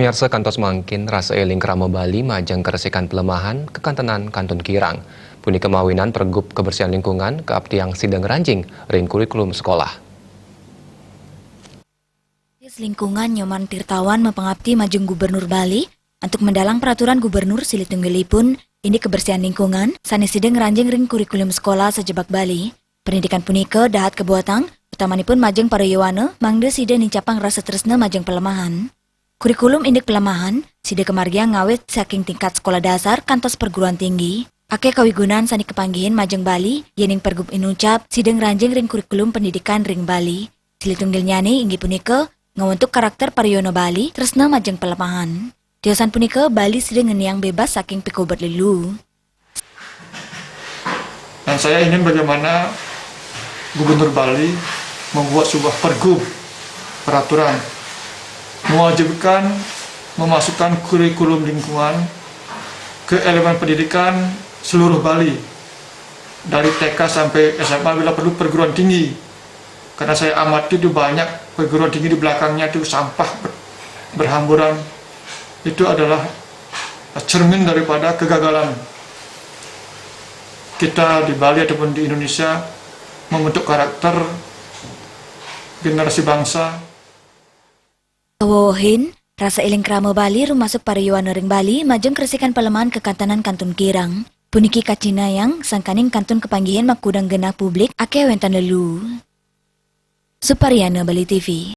Pemirsa kantos mangkin rasa eling krama Bali majang keresikan pelemahan kekantenan Kantun Kirang. Puni kemawinan pergub kebersihan lingkungan keabtiang sidang ranjing ring kurikulum sekolah. Lingkungan Nyoman Tirtawan mempengabdi majeng Gubernur Bali untuk mendalang peraturan Gubernur Silih Tunggalipun ini kebersihan lingkungan sanes sidang ranjing ring kurikulum sekolah sejebak Bali. Pendidikan punika dahat kebuatang utamanipun majeng para yawana mangde sida nincapang rasa tresna majeng pelemahan. Kurikulum indek pelemahan, sida kemargia ngawet saking tingkat sekolah dasar kantos perguruan tinggi. Ake kawigunan sani kepanggihan majeng Bali, yening pergub inucap sidang ranjing ring kurikulum pendidikan ring Bali. Silih Tunggalnyane inggih punika ngawentuk karakter Pariono Bali tresna majeng pelemahan. Diosan punika Bali sida ngeniang bebas saking pikobat lelu. Dan saya ingin bagaimana Gubernur Bali membuat sebuah pergub peraturan mewajibkan memasukkan kurikulum lingkungan ke elemen pendidikan seluruh Bali dari TK sampai SMA bila perlu perguruan tinggi, karena saya amati itu banyak perguruan tinggi di belakangnya itu sampah berhamburan. Itu adalah cermin daripada kegagalan kita di Bali ataupun di Indonesia membentuk karakter generasi bangsa. Kawohin, rasa eling krama Bali rumasuk pariyuan ring Bali majeng keresikan pelemahan kekantanan Kantun Kirang. Puniki kacinayang sangkaning kantun kepanggihan makudang genah publik ake wentan lelu. Supariana Bali TV.